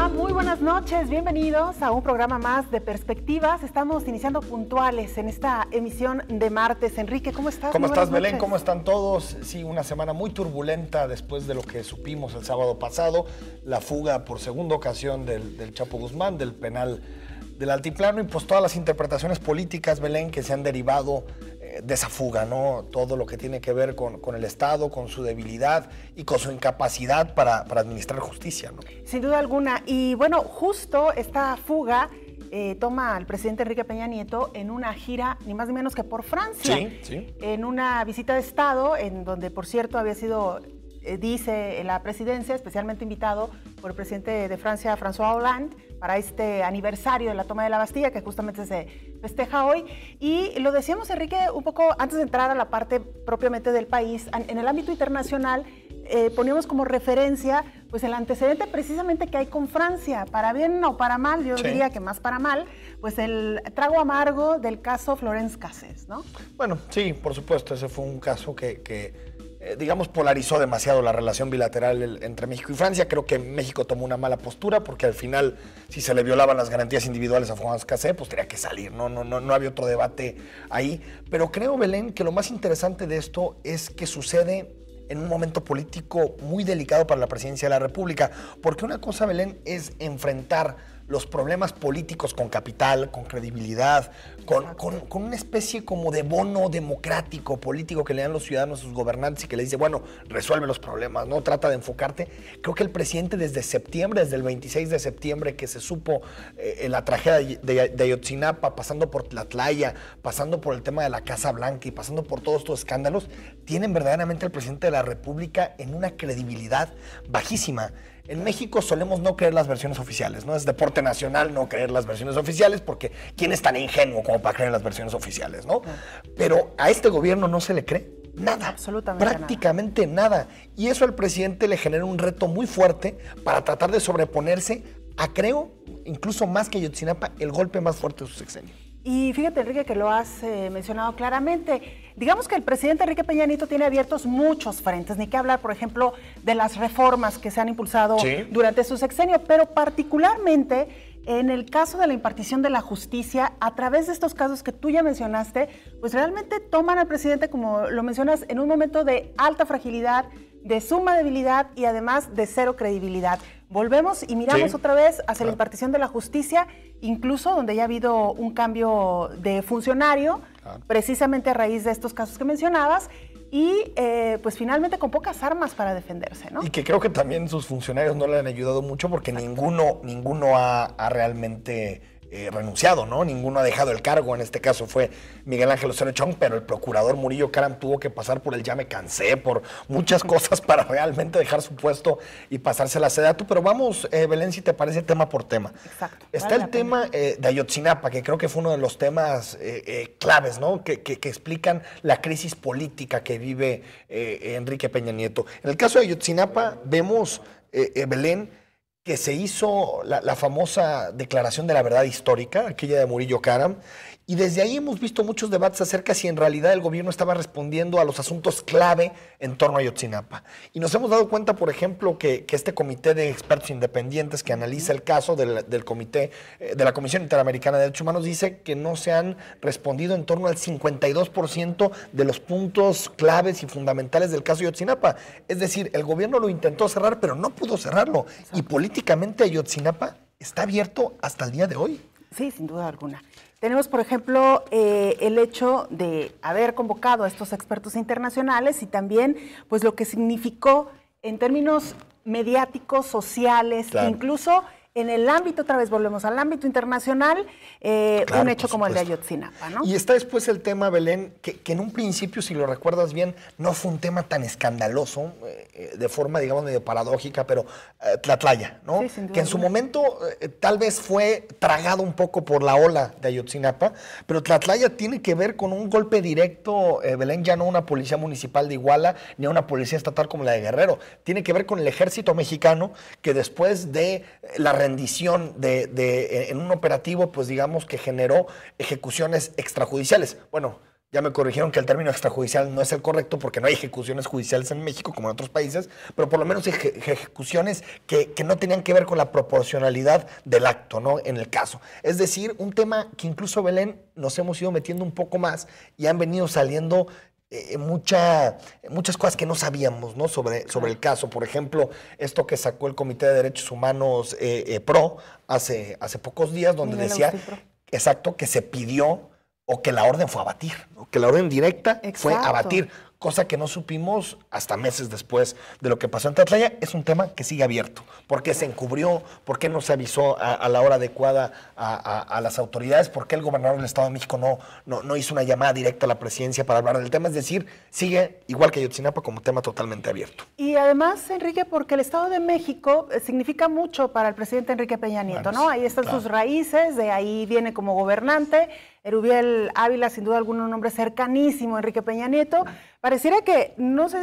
Hola, muy buenas noches, bienvenidos a un programa más de Perspectivas. Estamos iniciando puntuales en esta emisión de martes. Enrique, ¿cómo estás? ¿Cómo estás, Belén? ¿Cómo están todos? Sí, una semana muy turbulenta después de lo que supimos el sábado pasado, la fuga por segunda ocasión del Chapo Guzmán, del penal del Altiplano, y pues todas las interpretaciones políticas, Belén, que se han derivado de esa fuga, ¿no? Todo lo que tiene que ver con el Estado, con su debilidad y con su incapacidad para administrar justicia, ¿no? Sin duda alguna. Y bueno, justo esta fuga toma al presidente Enrique Peña Nieto en una gira, ni más ni menos que por Francia. Sí, sí. En una visita de Estado, en donde, por cierto, había sido, dice la presidencia, especialmente invitado por el presidente de Francia, François Hollande, para este aniversario de la toma de la Bastilla, que justamente se festeja hoy. Y lo decíamos, Enrique, un poco antes de entrar a la parte propiamente del país, en el ámbito internacional, poníamos como referencia pues el antecedente precisamente que hay con Francia, para bien o para mal, yo diría que más para mal, pues el trago amargo del caso Florence Cassés, ¿no? Bueno, sí, por supuesto, ese fue un caso que digamos, polarizó demasiado la relación bilateral entre México y Francia. Creo que México tomó una mala postura porque al final, si se le violaban las garantías individuales a Florence Cassés, pues tenía que salir, no había otro debate ahí. Pero creo, Belén, que lo más interesante de esto es que sucede en un momento político muy delicado para la presidencia de la República, porque una cosa, Belén, es enfrentar los problemas políticos con capital, con credibilidad, con una especie como de bono democrático, político que le dan los ciudadanos a sus gobernantes y que le dice, bueno, resuelve los problemas, ¿no? Trata de enfocarte. Creo que el presidente desde septiembre, desde el 26 de septiembre que se supo la tragedia de Ayotzinapa, pasando por Tlatlaya, pasando por el tema de la Casa Blanca y pasando por todos estos escándalos, tienen verdaderamente al presidente de la República en una credibilidad bajísima. En México solemos no creer las versiones oficiales, ¿no? Es deporte nacional no creer las versiones oficiales porque ¿quién es tan ingenuo como para creer en las versiones oficiales, no? Pero a este gobierno no se le cree nada. Absolutamente prácticamente nada. Y eso al presidente le genera un reto muy fuerte para tratar de sobreponerse a, creo, incluso más que Ayotzinapa, el golpe más fuerte de su sexenio. Y fíjate, Enrique, que lo has mencionado claramente. Digamos que el presidente Enrique Peña Nieto tiene abiertos muchos frentes, ni que hablar, por ejemplo, de las reformas que se han impulsado durante su sexenio, pero particularmente en el caso de la impartición de la justicia, a través de estos casos que tú ya mencionaste, pues realmente toman al presidente, como lo mencionas, en un momento de alta fragilidad, de suma debilidad y además de cero credibilidad. Volvemos y miramos otra vez hacia la impartición de la justicia, incluso donde ya ha habido un cambio de funcionario, precisamente a raíz de estos casos que mencionabas, y pues finalmente con pocas armas para defenderse, ¿no? Y que creo que también sus funcionarios no le han ayudado mucho porque ninguno ha realmente renunciado, ¿no? Ninguno ha dejado el cargo. En este caso fue Miguel Ángel Osorio Chong, pero el procurador Murillo Karam tuvo que pasar por el ya me cansé, por muchas cosas para realmente dejar su puesto y pasarse la SEDATU. Pero vamos, Belén, si te parece, tema por tema. Exacto. Está el tema de Ayotzinapa, que creo que fue uno de los temas claves, ¿no? Que explican la crisis política que vive Enrique Peña Nieto. En el caso de Ayotzinapa vemos, Belén, que se hizo la famosa declaración de la verdad histórica, aquella de Murillo Karam, y desde ahí hemos visto muchos debates acerca si en realidad el gobierno estaba respondiendo a los asuntos clave en torno a Ayotzinapa. Y nos hemos dado cuenta, por ejemplo, que este comité de expertos independientes que analiza el caso del comité, de la Comisión Interamericana de Derechos Humanos, dice que no se han respondido en torno al 52% de los puntos claves y fundamentales del caso Ayotzinapa. Es decir, el gobierno lo intentó cerrar, pero no pudo cerrarlo. Y políticamente Ayotzinapa está abierto hasta el día de hoy. Sí, sin duda alguna. Tenemos, por ejemplo, el hecho de haber convocado a estos expertos internacionales y también pues lo que significó en términos mediáticos, sociales, incluso en el ámbito, otra vez volvemos al ámbito internacional, un hecho como el de Ayotzinapa, ¿no? Y está después el tema, Belén, que en un principio, si lo recuerdas bien, no fue un tema tan escandaloso, de forma, digamos, medio paradójica, pero Tlatlaya, ¿no? Sí, sin duda que en su momento tal vez fue tragado un poco por la ola de Ayotzinapa, pero Tlatlaya tiene que ver con un golpe directo, Belén, ya no una policía municipal de Iguala, ni a una policía estatal como la de Guerrero, tiene que ver con el ejército mexicano, que después de la rendición en un operativo, pues digamos que generó ejecuciones extrajudiciales. Bueno, Ya me corrigieron que el término extrajudicial no es el correcto porque no hay ejecuciones judiciales en México como en otros países, pero por lo menos ejecuciones que no tenían que ver con la proporcionalidad del acto, ¿no? En el caso. Es decir, un tema que incluso, Belén, nos hemos ido metiendo un poco más y han venido saliendo muchas cosas que no sabíamos, ¿no? sobre el caso. Por ejemplo, esto que sacó el Comité de Derechos Humanos PRO hace pocos días, donde decía, exacto, que se pidió o que la orden fue abatir, o que la orden directa fue abatir, cosa que no supimos hasta meses después de lo que pasó en Tlatlaya. Es un tema que sigue abierto. ¿Por qué se encubrió? ¿Por qué no se avisó a la hora adecuada a las autoridades? ¿Por qué el gobernador del Estado de México no hizo una llamada directa a la presidencia para hablar del tema? Es decir, sigue, igual que Ayotzinapa, como tema totalmente abierto. Y además, Enrique, porque el Estado de México significa mucho para el presidente Enrique Peña Nieto, ¿no? Ahí están sus raíces, de ahí viene como gobernante. Erubiel Ávila, sin duda alguna, un hombre cercanísimo a Enrique Peña Nieto. Pareciera que, no sé,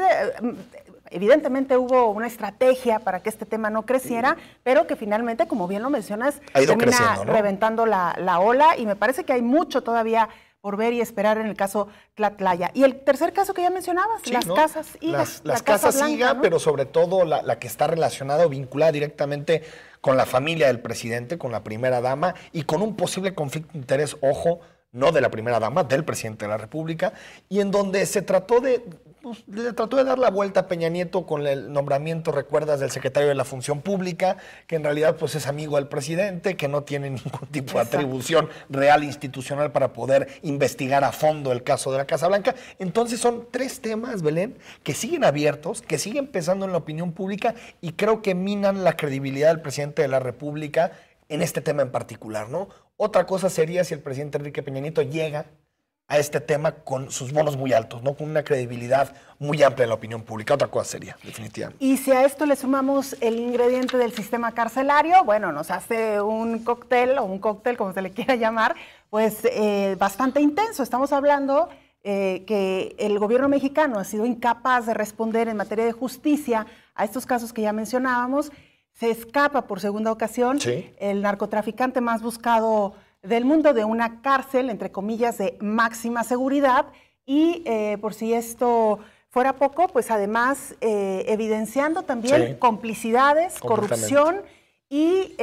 evidentemente hubo una estrategia para que este tema no creciera, pero que finalmente, como bien lo mencionas, termina reventando la ola, y me parece que hay mucho todavía por ver y esperar en el caso Tlatlaya. Y el tercer caso que ya mencionabas, sí, las casas IGA. Las casas IGA, ¿no? Pero sobre todo la que está relacionada o vinculada directamente con la familia del presidente, con la primera dama, y con un posible conflicto de interés, ojo, no de la primera dama, del presidente de la República, y en donde se trató le trató de dar la vuelta a Peña Nieto con el nombramiento, recuerdas, del secretario de la Función Pública, que en realidad pues es amigo del presidente, que no tiene ningún tipo de atribución real institucional para poder investigar a fondo el caso de la Casa Blanca. Entonces son tres temas, Belén, que siguen abiertos, que siguen pesando en la opinión pública y creo que minan la credibilidad del presidente de la República en este tema en particular, ¿no? Otra cosa sería si el presidente Enrique Peña Nieto llega a este tema con sus bonos muy altos, ¿no? Con una credibilidad muy amplia en la opinión pública. Otra cosa sería, definitivamente. Y si a esto le sumamos el ingrediente del sistema carcelario, bueno, nos hace un cóctel, o un cóctel, como se le quiera llamar, pues bastante intenso. Estamos hablando que el gobierno mexicano ha sido incapaz de responder en materia de justicia a estos casos que ya mencionábamos. Se escapa por segunda ocasión el narcotraficante más buscado del mundo de una cárcel, entre comillas, de máxima seguridad, y por si esto fuera poco, pues además evidenciando también complicidades, corrupción y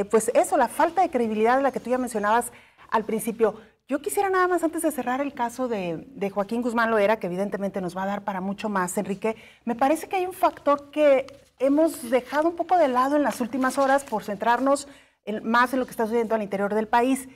pues eso, la falta de credibilidad de la que tú ya mencionabas al principio. Yo quisiera nada más, antes de cerrar el caso de Joaquín Guzmán Loera, que evidentemente nos va a dar para mucho más, Enrique, me parece que hay un factor que hemos dejado un poco de lado en las últimas horas por centrarnos más en lo que está sucediendo al interior del país.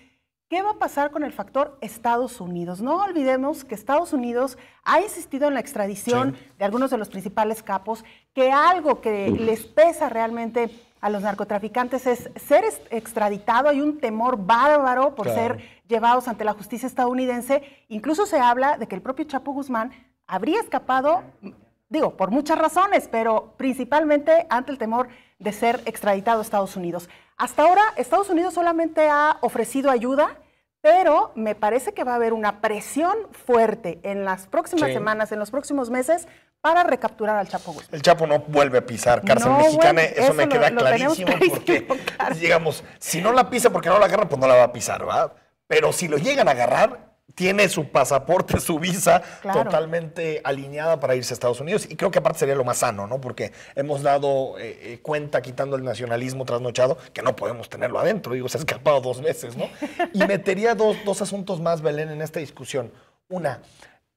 ¿Qué va a pasar con el factor Estados Unidos? No olvidemos que Estados Unidos ha insistido en la extradición de algunos de los principales capos, que algo que les pesa realmente a los narcotraficantes es ser extraditado. Hay un temor bárbaro por ser llevados ante la justicia estadounidense. Incluso se habla de que el propio Chapo Guzmán habría escapado, digo, por muchas razones, pero principalmente ante el temor de ser extraditado a Estados Unidos. Hasta ahora, Estados Unidos solamente ha ofrecido ayuda, pero me parece que va a haber una presión fuerte en las próximas semanas, en los próximos meses, para recapturar al Chapo Guzmán. El Chapo no vuelve a pisar cárcel mexicana, eso me queda clarísimo, porque, digamos, si no la pisa porque no la agarran, pues no la va a pisar, ¿verdad? Pero si lo llegan a agarrar, tiene su pasaporte, su visa totalmente alineada para irse a Estados Unidos. Y creo que aparte sería lo más sano, ¿no? Porque hemos dado cuenta, quitando el nacionalismo trasnochado, que no podemos tenerlo adentro. Digo, se ha escapado 2 veces, ¿no? Y metería dos asuntos más, Belén, en esta discusión. Una,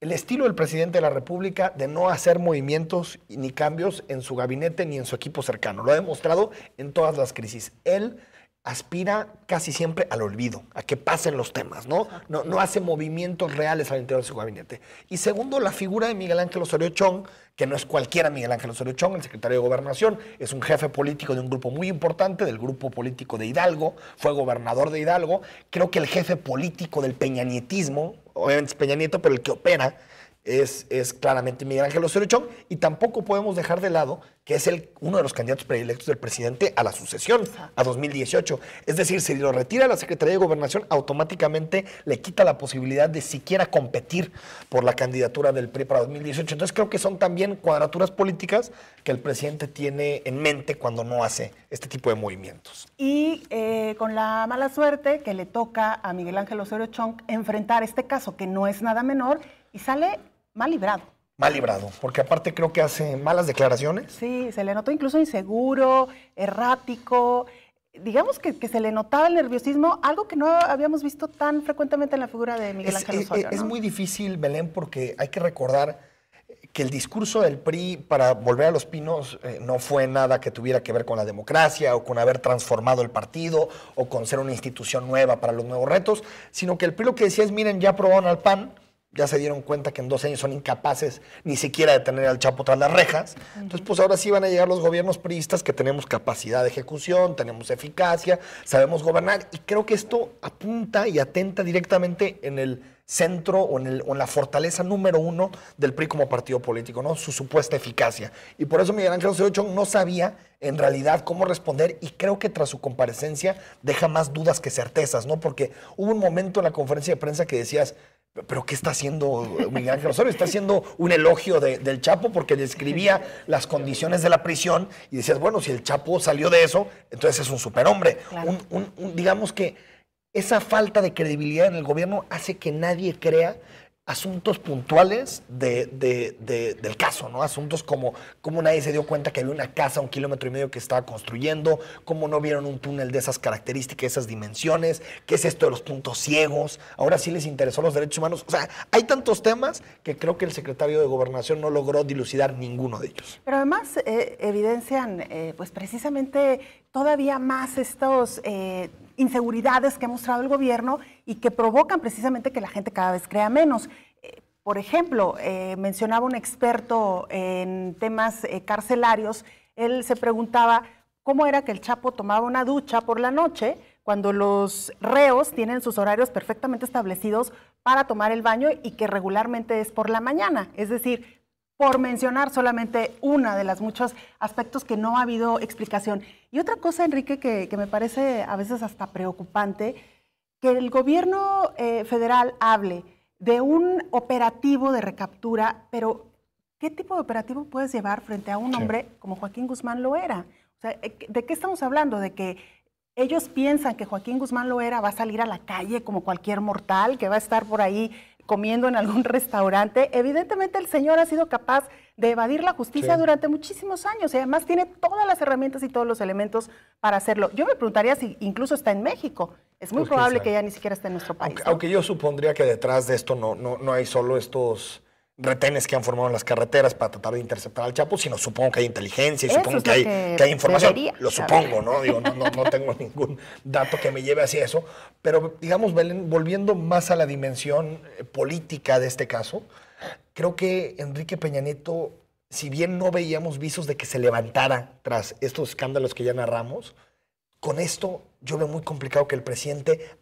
el estilo del presidente de la República de no hacer movimientos ni cambios en su gabinete ni en su equipo cercano. Lo ha demostrado en todas las crisis. Él aspira casi siempre al olvido, a que pasen los temas, ¿no? No hace movimientos reales al interior de su gabinete. Y segundo, la figura de Miguel Ángel Osorio Chong, que no es cualquiera Miguel Ángel Osorio Chong, el secretario de Gobernación, es un jefe político de un grupo muy importante, del grupo político de Hidalgo, fue gobernador de Hidalgo. Creo que el jefe político del peñanietismo, obviamente es Peña Nieto, pero el que opera, es claramente Miguel Ángel Osorio Chong, y tampoco podemos dejar de lado que es uno de los candidatos predilectos del presidente a la sucesión, a 2018. Es decir, si lo retira la Secretaría de Gobernación, automáticamente le quita la posibilidad de siquiera competir por la candidatura del PRI para 2018. Entonces creo que son también cuadraturas políticas que el presidente tiene en mente cuando no hace este tipo de movimientos. Y con la mala suerte que le toca a Miguel Ángel Osorio Chong enfrentar este caso, que no es nada menor, y sale mal librado. Mal librado, porque aparte creo que hace malas declaraciones. Sí, se le notó incluso inseguro, errático. Digamos que se le notaba el nerviosismo, algo que no habíamos visto tan frecuentemente en la figura de Miguel Ángel Osorio, ¿no? Es muy difícil, Belén, porque hay que recordar que el discurso del PRI para volver a Los Pinos no fue nada que tuviera que ver con la democracia o con haber transformado el partido o con ser una institución nueva para los nuevos retos, sino que el PRI lo que decía es, miren, ya aprobaron al PAN, ya se dieron cuenta que en 2 años son incapaces ni siquiera de tener al Chapo tras las rejas. Entonces, pues ahora sí van a llegar los gobiernos priistas que tenemos capacidad de ejecución, tenemos eficacia, sabemos gobernar. Y creo que esto apunta y atenta directamente en el centro o en la fortaleza número 1 del PRI como partido político, ¿no? Su supuesta eficacia. Y por eso Miguel Ángel Osorio Chong no sabía en realidad cómo responder, y creo que tras su comparecencia deja más dudas que certezas, ¿no? Porque hubo un momento en la conferencia de prensa que decías, ¿pero qué está haciendo Miguel Ángel Osorio? Está haciendo un elogio del Chapo porque describía las condiciones de la prisión y decías, bueno, si el Chapo salió de eso, entonces es un superhombre. Claro. Digamos que esa falta de credibilidad en el gobierno hace que nadie crea asuntos puntuales del caso, ¿no? Asuntos como nadie se dio cuenta que había una casa a 1,5 kilómetros que estaba construyendo, cómo no vieron un túnel de esas características, esas dimensiones, qué es esto de los puntos ciegos, ahora sí les interesó los derechos humanos. O sea, hay tantos temas que creo que el secretario de Gobernación no logró dilucidar ninguno de ellos. Pero además evidencian pues precisamente todavía más estos inseguridades que ha mostrado el gobierno y que provocan precisamente que la gente cada vez crea menos. Por ejemplo, mencionaba un experto en temas carcelarios, él se preguntaba cómo era que el Chapo tomaba una ducha por la noche cuando los reos tienen sus horarios perfectamente establecidos para tomar el baño y que regularmente es por la mañana. Es decir, por mencionar solamente una de los muchos aspectos que no ha habido explicación. Y otra cosa, Enrique, que me parece a veces hasta preocupante, que el gobierno federal hable de un operativo de recaptura, pero ¿qué tipo de operativo puedes llevar frente a un hombre como Joaquín Guzmán Loera? O sea, ¿de qué estamos hablando? ¿De que ellos piensan que Joaquín Guzmán Loera va a salir a la calle como cualquier mortal, que va a estar por ahí comiendo en algún restaurante? Evidentemente el señor ha sido capaz de evadir la justicia durante muchísimos años y además tiene todas las herramientas y todos los elementos para hacerlo. Yo me preguntaría si incluso está en México. Es muy probable que ya ni siquiera esté en nuestro país. Aunque yo supondría que detrás de esto no hay solo estos retenes que han formado en las carreteras para tratar de interceptar al Chapo, sino supongo que hay inteligencia y supongo que hay información. Lo supongo, ¿no? Digo, no tengo ningún dato que me lleve hacia eso. Pero, digamos, Belén, volviendo más a la dimensión política de este caso, creo que Enrique Peña Nieto, si bien no veíamos visos de que se levantara tras estos escándalos que ya narramos, con esto yo veo muy complicado que el presidente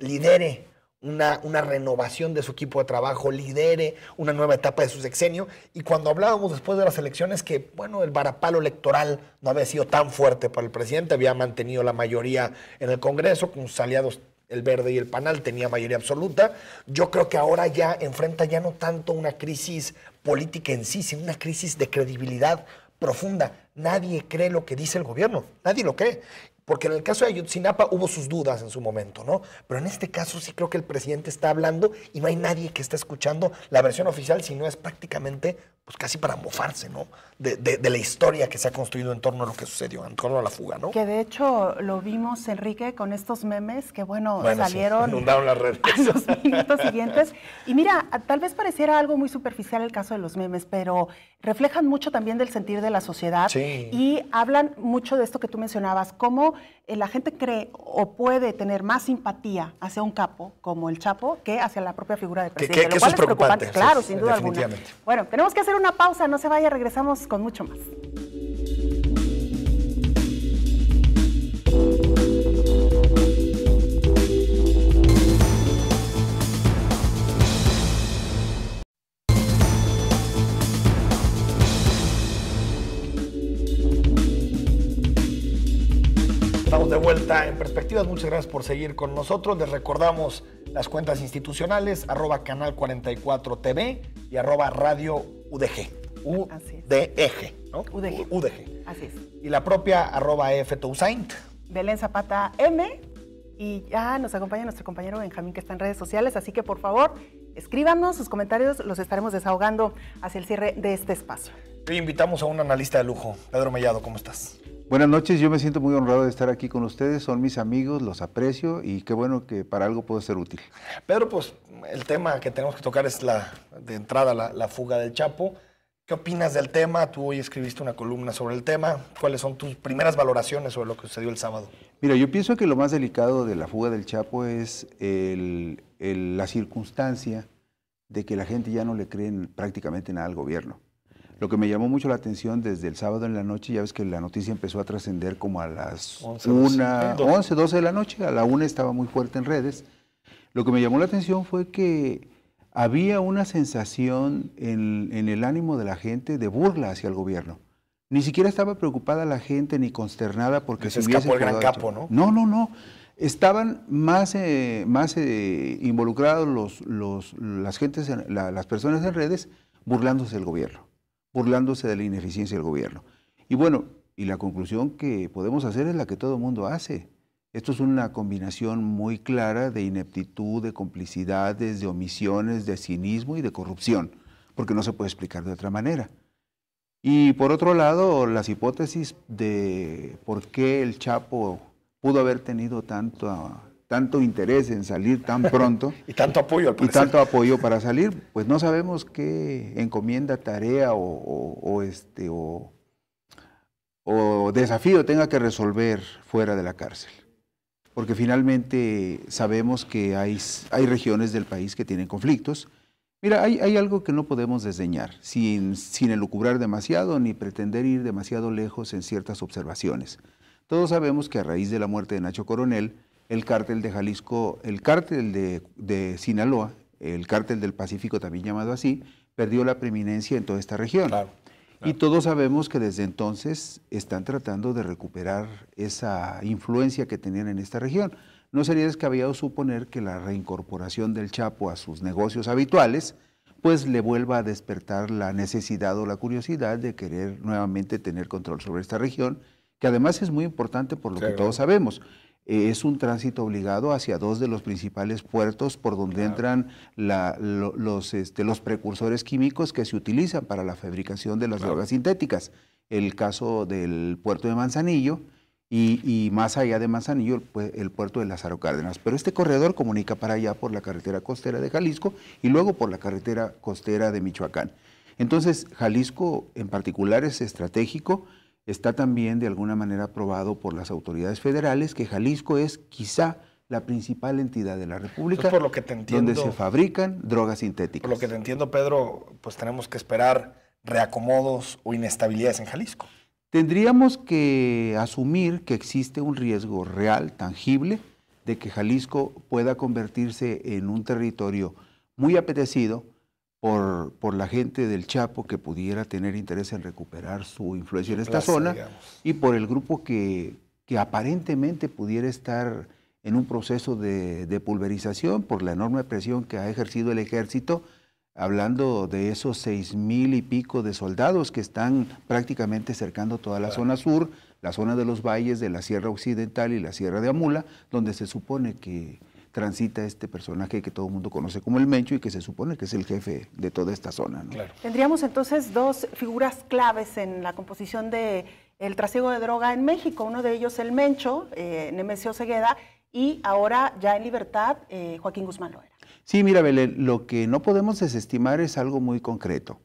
lidere una renovación de su equipo de trabajo, lidere una nueva etapa de su sexenio. Y cuando hablábamos después de las elecciones que, bueno, el varapalo electoral no había sido tan fuerte para el presidente, había mantenido la mayoría en el Congreso, con sus aliados el Verde y el PANAL, tenía mayoría absoluta. Yo creo que ahora ya enfrenta ya no tanto una crisis política en sí, sino una crisis de credibilidad profunda. Nadie cree lo que dice el gobierno, nadie lo cree. Porque en el caso de Ayotzinapa hubo sus dudas en su momento, ¿no? Pero en este caso sí creo que el presidente está hablando y no hay nadie que esté escuchando la versión oficial, sino es prácticamente, pues casi para mofarse, ¿no? De la historia que se ha construido en torno a lo que sucedió, en torno a la fuga, ¿no? Que de hecho lo vimos, Enrique, con estos memes que, bueno salieron sí, inundaron las redes a los minutos siguientes. Y mira, tal vez pareciera algo muy superficial el caso de los memes, pero reflejan mucho también del sentir de la sociedad y hablan mucho de esto que tú mencionabas, cómo la gente cree o puede tener más simpatía hacia un capo como el Chapo que hacia la propia figura del presidente. Que eso es preocupante. Claro, sin duda alguna. Bueno, tenemos que hacer una pausa, no se vaya, regresamos con mucho más. vuelta en Perspectivas. Muchas gracias por seguir con nosotros. Les recordamos las cuentas institucionales, @Canal 44 TV y @Radio UDG. UDG, ¿no? UDG. Así es. Y la propia @EFTousaint. Belén Zapata M. Y ya nos acompaña nuestro compañero Benjamín, que está en redes sociales. Así que, por favor, escríbanos sus comentarios. Los estaremos desahogando hacia el cierre de este espacio. Hoy invitamos a un analista de lujo. Pedro Mellado, ¿cómo estás? Buenas noches, yo me siento muy honrado de estar aquí con ustedes, son mis amigos, los aprecio y qué bueno que para algo puedo ser útil. Pedro, pues el tema que tenemos que tocar es de entrada la fuga del Chapo. ¿Qué opinas del tema? Tú hoy escribiste una columna sobre el tema. ¿Cuáles son tus primeras valoraciones sobre lo que sucedió el sábado? Mira, yo pienso que lo más delicado de la fuga del Chapo es la circunstancia de que la gente ya no le cree prácticamente nada al gobierno. Lo que me llamó mucho la atención desde el sábado en la noche, ya ves que la noticia empezó a trascender como a las 11, 12 de la noche, a la 1 estaba muy fuerte en redes. Lo que me llamó la atención fue que había una sensación en el ánimo de la gente de burla hacia el gobierno. Ni siquiera estaba preocupada la gente ni consternada porque se escapó el gran capo, ¿no? No. Estaban más involucrados las personas en redes burlándose del gobierno, burlándose de la ineficiencia del gobierno. Y bueno, y la conclusión que podemos hacer es la que todo el mundo hace. Esto es una combinación muy clara de ineptitud, de complicidades, de omisiones, de cinismo y de corrupción, porque no se puede explicar de otra manera. Y por otro lado, las hipótesis de por qué el Chapo pudo haber tenido tanto interés en salir tan pronto y tanto apoyo al parecer. Y tanto apoyo para salir, pues no sabemos qué encomienda, tarea o desafío tenga que resolver fuera de la cárcel. Porque finalmente sabemos que hay regiones del país que tienen conflictos. Mira, hay algo que no podemos desdeñar, sin elucubrar demasiado ni pretender ir demasiado lejos en ciertas observaciones. Todos sabemos que a raíz de la muerte de Nacho Coronel, el cártel de Jalisco, el cártel de Sinaloa, el cártel del Pacífico también llamado así, perdió la preeminencia en toda esta región. Claro. Y todos sabemos que desde entonces están tratando de recuperar esa influencia que tenían en esta región. No sería descabellado suponer que la reincorporación del Chapo a sus negocios habituales, pues le vuelva a despertar la necesidad o la curiosidad de querer nuevamente tener control sobre esta región, que además es muy importante por lo que todos sabemos. Es un tránsito obligado hacia dos de los principales puertos por donde entran los precursores químicos que se utilizan para la fabricación de las drogas sintéticas. El caso del puerto de Manzanillo y más allá de Manzanillo el puerto de Lázaro Cárdenas. Pero este corredor comunica para allá por la carretera costera de Jalisco y luego por la carretera costera de Michoacán. Entonces, Jalisco en particular es estratégico. Está también de alguna manera probado por las autoridades federales que Jalisco es quizá la principal entidad de la República. Entonces, por lo que te entiendo, donde se fabrican drogas sintéticas. Por lo que te entiendo, Pedro, pues tenemos que esperar reacomodos o inestabilidades en Jalisco. Tendríamos que asumir que existe un riesgo real, tangible, de que Jalisco pueda convertirse en un territorio muy apetecido por la gente del Chapo que pudiera tener interés en recuperar su influencia en esta zona, digamos, y por el grupo que aparentemente pudiera estar en un proceso de pulverización por la enorme presión que ha ejercido el ejército, hablando de esos 6,000 y pico de soldados que están prácticamente cercando toda la zona sur, la zona de los valles de la Sierra Occidental y la Sierra de Amula, donde se supone que transita este personaje que todo el mundo conoce como el Mencho y que se supone que es el jefe de toda esta zona, ¿no? Claro. Tendríamos entonces dos figuras claves en la composición del trasiego de droga en México. Uno de ellos el Mencho, Nemesio Cegueda, y ahora ya en libertad Joaquín Guzmán Loera. Sí, mira, Belén, lo que no podemos desestimar es algo muy concreto.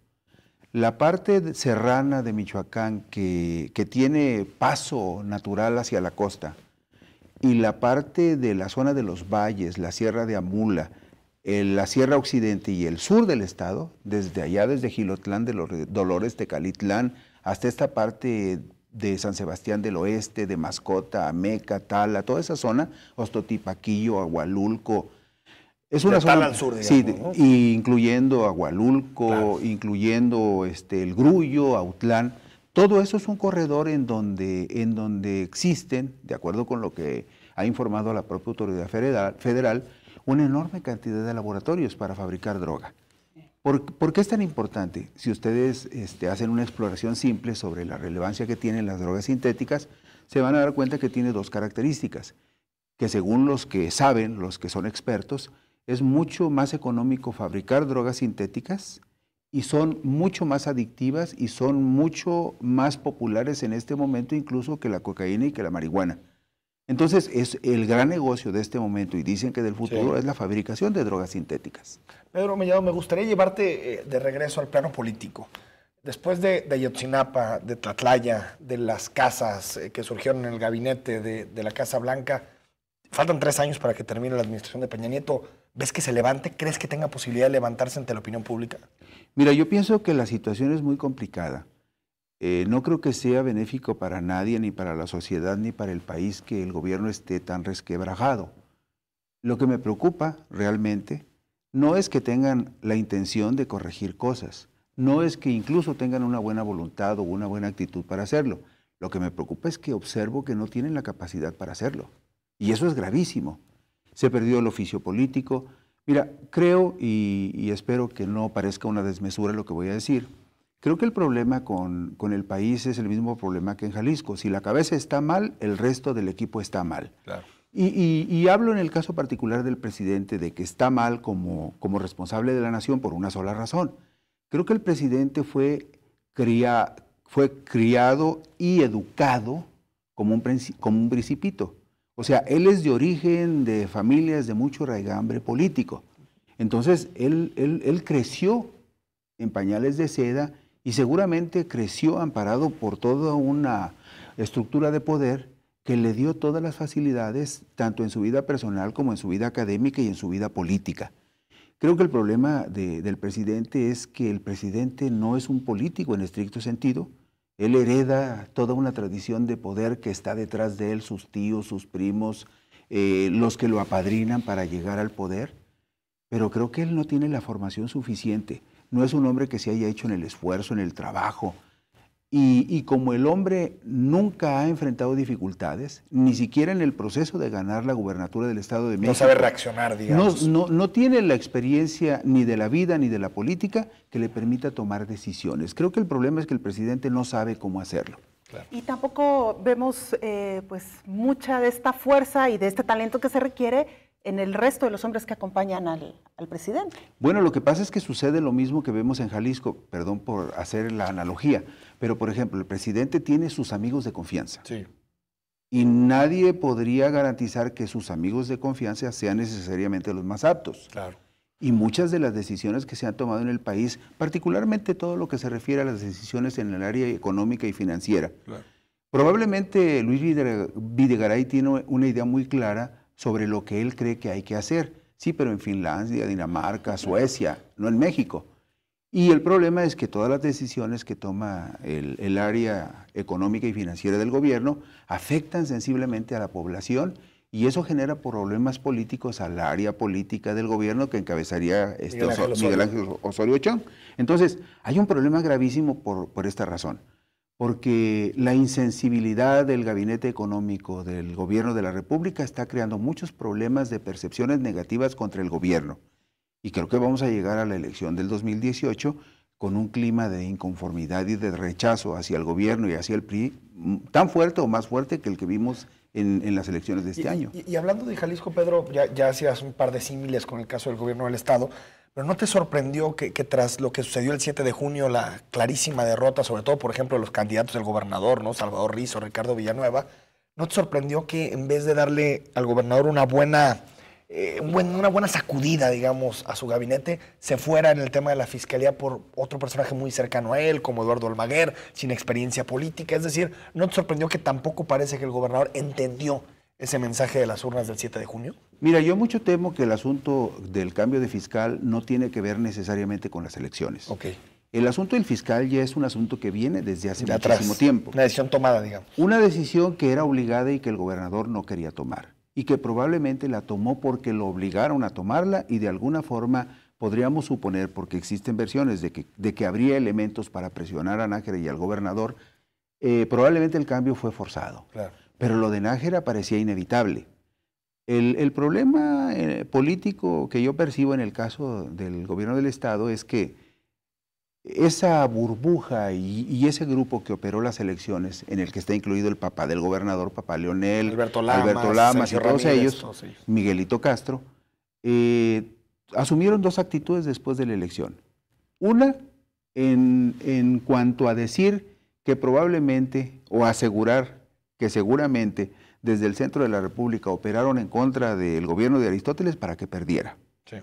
La parte serrana de Michoacán que tiene paso natural hacia la costa, y la parte de la zona de los valles, la Sierra de Amula, la Sierra Occidente y el sur del estado, desde allá, desde Jilotlán de los Dolores, Tecalitlán, hasta esta parte de San Sebastián del Oeste, de Mascota, Ameca, Tala, toda esa zona, Ostotipaquillo, Agualulco. Es una zona al sur, digamos, sí, ¿no? Incluyendo Agualulco, claro, incluyendo el Grullo, Autlán. Todo eso es un corredor en donde existen, de acuerdo con lo que ha informado la propia autoridad federal, una enorme cantidad de laboratorios para fabricar droga. ¿Por qué es tan importante? Si ustedes hacen una exploración simple sobre la relevancia que tienen las drogas sintéticas, se van a dar cuenta que tiene dos características, que según los que saben, los que son expertos, es mucho más económico fabricar drogas sintéticas y son mucho más adictivas y son mucho más populares en este momento incluso que la cocaína y que la marihuana. Entonces, es el gran negocio de este momento y dicen que del futuro es la fabricación de drogas sintéticas. Pedro Mellado, me gustaría llevarte de regreso al plano político. Después de Ayotzinapa, de Tlatlaya, de las casas que surgieron en el gabinete de la Casa Blanca, faltan 3 años para que termine la administración de Peña Nieto. ¿Ves que se levante? ¿Crees que tenga posibilidad de levantarse ante la opinión pública? Mira, yo pienso que la situación es muy complicada. No creo que sea benéfico para nadie, ni para la sociedad, ni para el país, que el gobierno esté tan resquebrajado. Lo que me preocupa realmente no es que tengan la intención de corregir cosas, no es que incluso tengan una buena voluntad o una buena actitud para hacerlo. Lo que me preocupa es que observo que no tienen la capacidad para hacerlo. Y eso es gravísimo. Se perdió el oficio político. Mira, creo y espero que no parezca una desmesura lo que voy a decir. Creo que el problema con el país es el mismo problema que en Jalisco. Si la cabeza está mal, el resto del equipo está mal. Claro. Y hablo en el caso particular del presidente de que está mal como responsable de la nación por una sola razón. Creo que el presidente fue criado y educado como un principito. O sea, él es de origen de familias de mucho raigambre político. Entonces, él creció en pañales de seda y seguramente creció amparado por toda una estructura de poder que le dio todas las facilidades, tanto en su vida personal como en su vida académica y en su vida política. Creo que el problema del presidente es que el presidente no es un político en estricto sentido. Él hereda toda una tradición de poder que está detrás de él, sus tíos, sus primos, los que lo apadrinan para llegar al poder. Pero creo que él no tiene la formación suficiente. No es un hombre que se haya hecho en el esfuerzo, en el trabajo. Y como el hombre nunca ha enfrentado dificultades, ni siquiera en el proceso de ganar la gubernatura del Estado de México. No sabe reaccionar, digamos. No tiene la experiencia ni de la vida ni de la política que le permita tomar decisiones. Creo que el problema es que el presidente no sabe cómo hacerlo. Claro. Y tampoco vemos pues mucha de esta fuerza y de este talento que se requiere en el resto de los hombres que acompañan al presidente. Bueno, lo que pasa es que sucede lo mismo que vemos en Jalisco, perdón por hacer la analogía, pero por ejemplo, el presidente tiene sus amigos de confianza. Sí. Y nadie podría garantizar que sus amigos de confianza sean necesariamente los más aptos. Claro. Y muchas de las decisiones que se han tomado en el país, particularmente todo lo que se refiere a las decisiones en el área económica y financiera, claro. Probablemente Luis Videgaray tiene una idea muy clara sobre lo que él cree que hay que hacer. Sí, pero en Finlandia, Dinamarca, Suecia, no en México. Y el problema es que todas las decisiones que toma el área económica y financiera del gobierno afectan sensiblemente a la población y eso genera problemas políticos al área política del gobierno que encabezaría Miguel Ángel Osorio Chong. Entonces, hay un problema gravísimo por esta razón. Porque la insensibilidad del gabinete económico del gobierno de la República está creando muchos problemas de percepciones negativas contra el gobierno. Y creo que vamos a llegar a la elección del 2018 con un clima de inconformidad y de rechazo hacia el gobierno y hacia el PRI tan fuerte o más fuerte que el que vimos en las elecciones de este año. Y hablando de Jalisco, Pedro, ya hacías un par de símiles con el caso del gobierno del Estado, pero ¿no te sorprendió que tras lo que sucedió el 7 de junio, la clarísima derrota, sobre todo, por ejemplo, de los candidatos del gobernador, ¿no? Salvador Rizo, Ricardo Villanueva, ¿no te sorprendió que en vez de darle al gobernador una buena sacudida, digamos, a su gabinete, se fuera en el tema de la fiscalía por otro personaje muy cercano a él, como Eduardo Almaguer, sin experiencia política? Es decir, ¿no te sorprendió que tampoco parece que el gobernador entendió ese mensaje de las urnas del 7 de junio? Mira, yo mucho temo que el asunto del cambio de fiscal no tiene que ver necesariamente con las elecciones. Okay. El asunto del fiscal ya es un asunto que viene desde hace muchísimo tiempo. Una decisión tomada, digamos. Una decisión que era obligada y que el gobernador no quería tomar. Y que probablemente la tomó porque lo obligaron a tomarla y de alguna forma podríamos suponer, porque existen versiones de que habría elementos para presionar a Nájera y al gobernador, probablemente el cambio fue forzado. Claro. Pero lo de Nájera parecía inevitable. El problema político que yo percibo en el caso del gobierno del Estado es que esa burbuja y ese grupo que operó las elecciones, en el que está incluido el papá del gobernador, papá Leonel, Alberto Lamas y todos ellos, Miguelito Castro, asumieron dos actitudes después de la elección. Una, en cuanto a decir que probablemente, o asegurar que seguramente desde el centro de la República operaron en contra del gobierno de Aristóteles para que perdiera. Sí.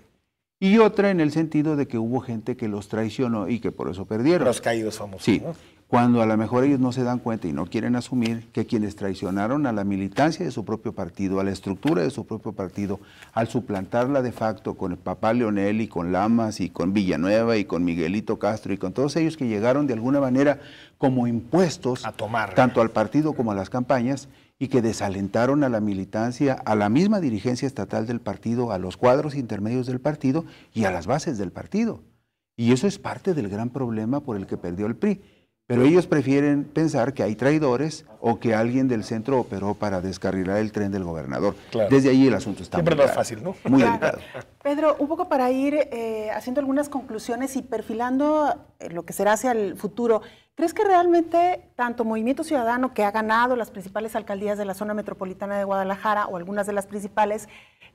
Y otra en el sentido de que hubo gente que los traicionó y que por eso perdieron. Los caídos famosos. Sí, ¿no? Cuando a lo mejor ellos no se dan cuenta y no quieren asumir que quienes traicionaron a la militancia de su propio partido, a la estructura de su propio partido, al suplantarla de facto con el papá Leonel y con Lamas y con Villanueva y con Miguelito Castro y con todos ellos que llegaron de alguna manera como impuestos a tomar, tanto al partido como a las campañas, y que desalentaron a la militancia, a la misma dirigencia estatal del partido, a los cuadros intermedios del partido y a las bases del partido. Y eso es parte del gran problema por el que perdió el PRI. Pero ellos prefieren pensar que hay traidores o que alguien del centro operó para descarrilar el tren del gobernador. Claro. Desde ahí el asunto está siempre no es fácil, ¿no? Muy delicado. Pedro, un poco para ir haciendo algunas conclusiones y perfilando lo que será hacia el futuro, ¿crees que realmente tanto Movimiento Ciudadano, que ha ganado las principales alcaldías de la zona metropolitana de Guadalajara o algunas de las principales,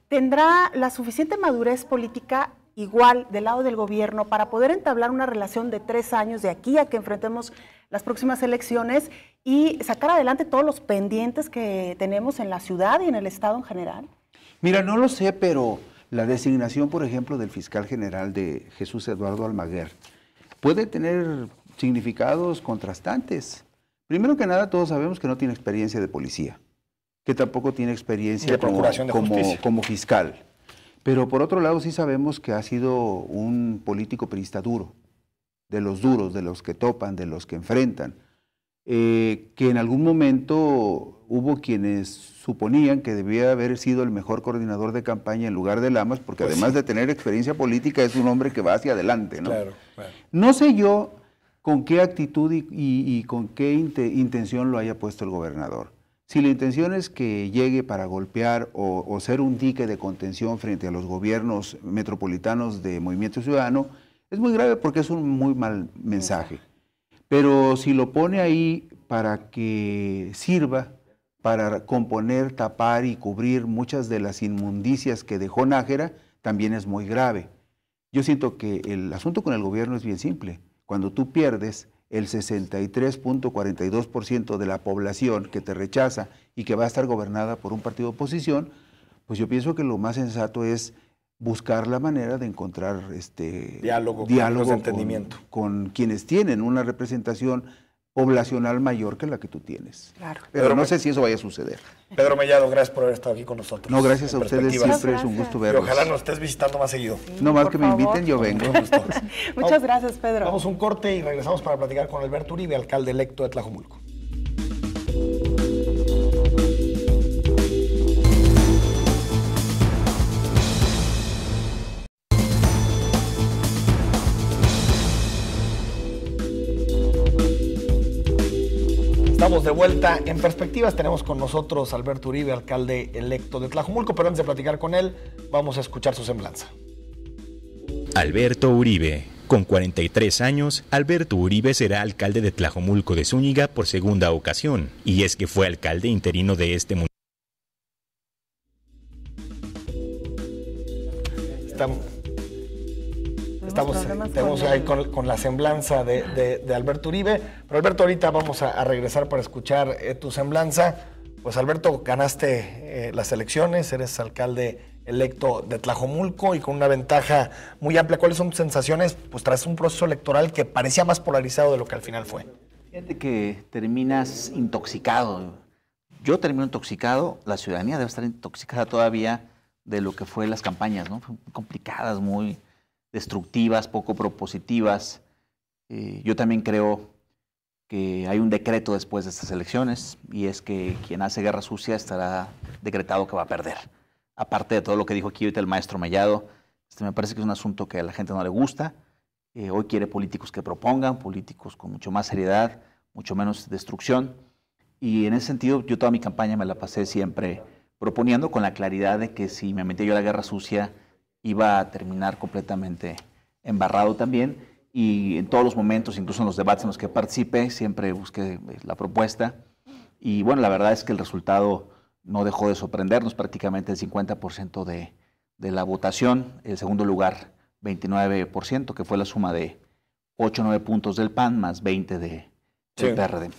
tendrá la suficiente madurez política igual del lado del gobierno para poder entablar una relación de 3 años de aquí a que enfrentemos las próximas elecciones y sacar adelante todos los pendientes que tenemos en la ciudad y en el estado en general? Mira, no lo sé, pero la designación, por ejemplo, del fiscal general de Jesús Eduardo Almaguer puede tener significados contrastantes. Primero que nada, todos sabemos que no tiene experiencia de policía, que tampoco tiene experiencia como fiscal. Pero por otro lado sí sabemos que ha sido un político priista duro, de los duros, de los que topan, de los que enfrentan, que en algún momento hubo quienes suponían que debía haber sido el mejor coordinador de campaña en lugar de Lamas, porque pues además de tener experiencia política es un hombre que va hacia adelante, ¿no? Claro, claro. No sé yo con qué actitud y con qué intención lo haya puesto el gobernador. Si la intención es que llegue para golpear o ser un dique de contención frente a los gobiernos metropolitanos de Movimiento Ciudadano, es muy grave porque es un muy mal mensaje. Pero si lo pone ahí para que sirva para componer, tapar y cubrir muchas de las inmundicias que dejó Nájera, también es muy grave. Yo siento que el asunto con el gobierno es bien simple. Cuando tú pierdes el 63.42% de la población que te rechaza y que va a estar gobernada por un partido de oposición, pues yo pienso que lo más sensato es buscar la manera de encontrar diálogo entendimiento con quienes tienen una representación poblacional mayor que la que tú tienes. Claro. Pero no sé si eso vaya a suceder. Pedro Mellado, gracias por haber estado aquí con nosotros. No, gracias a ustedes, siempre es un gusto verlos. Y ojalá nos estés visitando más seguido. Sí, no más que me inviten, yo vengo. Muchas gracias, Pedro. Vamos a un corte y regresamos para platicar con Alberto Uribe, alcalde electo de Tlajomulco. Estamos de vuelta en Perspectivas. Tenemos con nosotros a Alberto Uribe, alcalde electo de Tlajomulco, pero antes de platicar con él, vamos a escuchar su semblanza. Alberto Uribe. Con 43 años, Alberto Uribe será alcalde de Tlajomulco de Zúñiga por segunda ocasión, y es que fue alcalde interino de este municipio. Estamos ahí con la semblanza de Alberto Uribe. Pero Alberto, ahorita vamos a regresar para escuchar tu semblanza. Pues Alberto, ganaste las elecciones, eres alcalde electo de Tlajomulco y con una ventaja muy amplia. ¿Cuáles son tus sensaciones pues tras un proceso electoral que parecía más polarizado de lo que al final fue? Fíjate que terminas intoxicado. Yo termino intoxicado, la ciudadanía debe estar intoxicada todavía de lo que fue las campañas, ¿no? Fueron complicadas, muy destructivas, poco propositivas. Yo también creo que hay un decreto después de estas elecciones y es que quien hace guerra sucia estará decretado que va a perder. Aparte de todo lo que dijo aquí ahorita el maestro Mellado, me parece que es un asunto que a la gente no le gusta. Hoy quiere políticos que propongan, políticos con mucho más seriedad, mucho menos destrucción. Y en ese sentido, yo toda mi campaña me la pasé siempre proponiendo con la claridad de que si me metía yo a la guerra sucia, iba a terminar completamente embarrado también. Y en todos los momentos, incluso en los debates en los que participé, siempre busqué la propuesta. Y bueno, la verdad es que el resultado no dejó de sorprendernos, prácticamente el 50% de la votación, el segundo lugar 29%, que fue la suma de 8 o 9 puntos del PAN más 20 del PRD.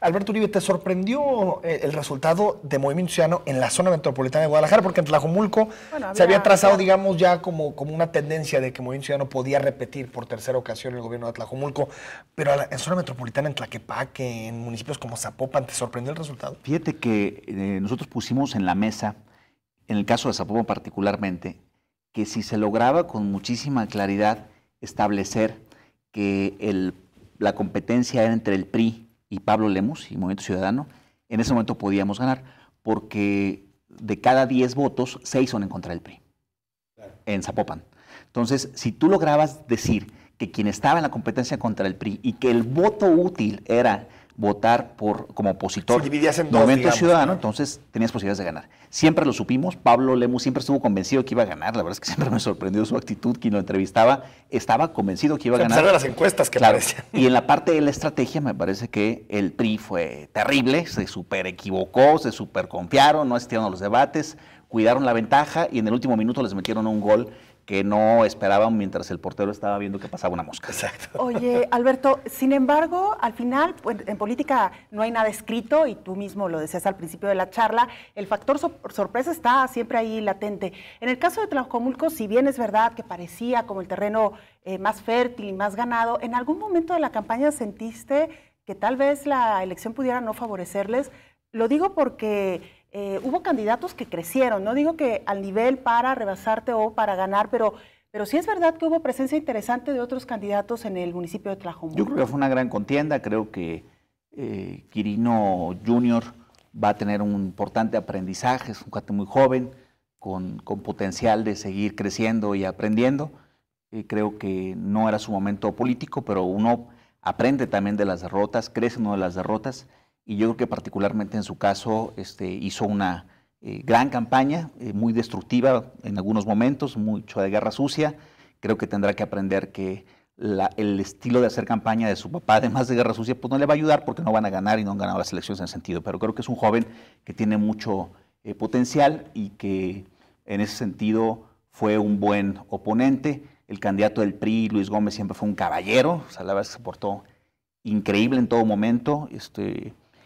Alberto Uribe, ¿te sorprendió el resultado de Movimiento Ciudadano en la zona metropolitana de Guadalajara? Porque en Tlajomulco se había trazado, digamos, ya como una tendencia de que Movimiento Ciudadano podía repetir por tercera ocasión el gobierno de Tlajomulco, pero en zona metropolitana, en Tlaquepaque, en municipios como Zapopan, ¿te sorprendió el resultado? Fíjate que nosotros pusimos en la mesa, en el caso de Zapopan particularmente, que si se lograba con muchísima claridad establecer que la competencia era entre el PRI y Pablo Lemus y Movimiento Ciudadano, en ese momento podíamos ganar, porque de cada 10 votos, 6 son en contra del PRI, en Zapopan. Entonces, si tú lograbas decir que quien estaba en la competencia contra el PRI y que el voto útil era votar como opositor Movimiento Ciudadano, entonces tenías posibilidades de ganar. Siempre lo supimos, Pablo Lemus siempre estuvo convencido que iba a ganar, la verdad es que siempre me sorprendió su actitud, quien lo entrevistaba estaba convencido que iba a ganar. A pesar de las encuestas que parecían. Y en la parte de la estrategia me parece que el PRI fue terrible, se súper equivocó, se súper confiaron, no asistieron a los debates, cuidaron la ventaja y en el último minuto les metieron un gol que no esperaban mientras el portero estaba viendo que pasaba una mosca. Exacto. Oye, Alberto, sin embargo, al final, pues, en política no hay nada escrito, y tú mismo lo decías al principio de la charla, el factor sorpresa está siempre ahí latente. En el caso de Tlajomulco, si bien es verdad que parecía como el terreno más fértil y más ganado, ¿en algún momento de la campaña sentiste que tal vez la elección pudiera no favorecerles? Lo digo porque hubo candidatos que crecieron, no digo que al nivel para rebasarte o para ganar, pero sí es verdad que hubo presencia interesante de otros candidatos en el municipio de Tlajomulco. Yo creo que fue una gran contienda, creo que Quirino Jr. va a tener un importante aprendizaje, es un cuate muy joven, con potencial de seguir creciendo y aprendiendo. Creo que no era su momento político, pero uno aprende también de las derrotas, crece uno de las derrotas. Y yo creo que particularmente en su caso hizo una gran campaña, muy destructiva en algunos momentos, mucho de guerra sucia. Creo que tendrá que aprender que el estilo de hacer campaña de su papá, además de guerra sucia, pues no le va a ayudar porque no van a ganar y no han ganado las elecciones en ese sentido. Pero creo que es un joven que tiene mucho potencial y que en ese sentido fue un buen oponente. El candidato del PRI, Luis Gómez, siempre fue un caballero, o sea, la verdad es que se portó increíble en todo momento.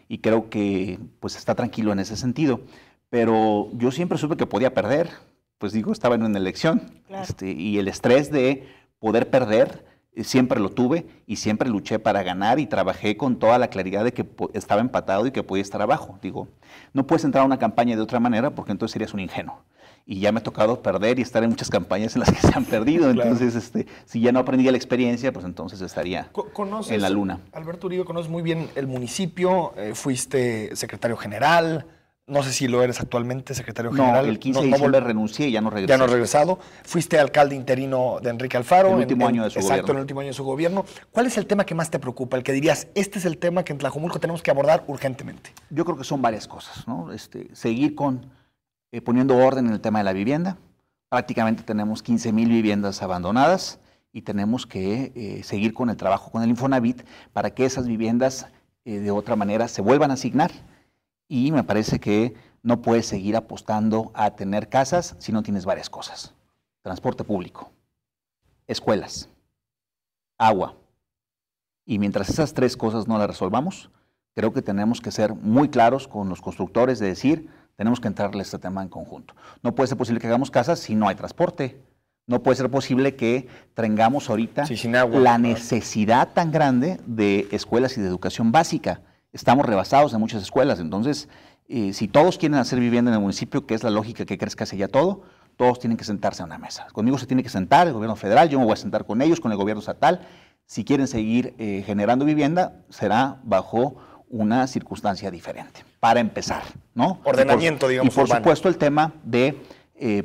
Y creo que pues está tranquilo en ese sentido. Pero yo siempre supe que podía perder, pues digo, estaba en una elección. Claro. Y el estrés de poder perder siempre lo tuve y siempre luché para ganar y trabajé con toda la claridad de que estaba empatado y que podía estar abajo. Digo, no puedes entrar a una campaña de otra manera porque entonces serías un ingenuo. Y ya me ha tocado perder y estar en muchas campañas en las que se han perdido. Claro. Entonces, si ya no aprendí la experiencia, pues entonces estaría en la luna. Alberto Uribe, conoces muy bien el municipio, fuiste secretario general, no sé si lo eres actualmente, secretario general. No, el 15 de diciembre renuncié y ya no regresé. Ya no has regresado. Fuiste alcalde interino de Enrique Alfaro. El último año de su gobierno. Exacto, en el último año de su gobierno. ¿Cuál es el tema que más te preocupa? El que dirías, este es el tema que en Tlajomulco tenemos que abordar urgentemente. Yo creo que son varias cosas, ¿no? Seguir poniendo orden en el tema de la vivienda. Prácticamente tenemos 15,000 viviendas abandonadas y tenemos que seguir con el trabajo con el Infonavit para que esas viviendas de otra manera se vuelvan a asignar. Y me parece que no puedes seguir apostando a tener casas si no tienes varias cosas. Transporte público, escuelas, agua. Y mientras esas 3 cosas no las resolvamos, creo que tenemos que ser muy claros con los constructores de decir, tenemos que entrarle a este tema en conjunto. No puede ser posible que hagamos casas si no hay transporte. No puede ser posible que tengamos ahorita la necesidad tan grande de escuelas y de educación básica. Estamos rebasados en muchas escuelas. Entonces, si todos quieren hacer vivienda en el municipio, que es la lógica que crezca hacia allá todo, todos tienen que sentarse a una mesa. Conmigo se tiene que sentar el gobierno federal, yo me voy a sentar con ellos, con el gobierno estatal. Si quieren seguir generando vivienda, será bajo una circunstancia diferente, para empezar, ¿no? Ordenamiento, digamos, y por supuesto el tema de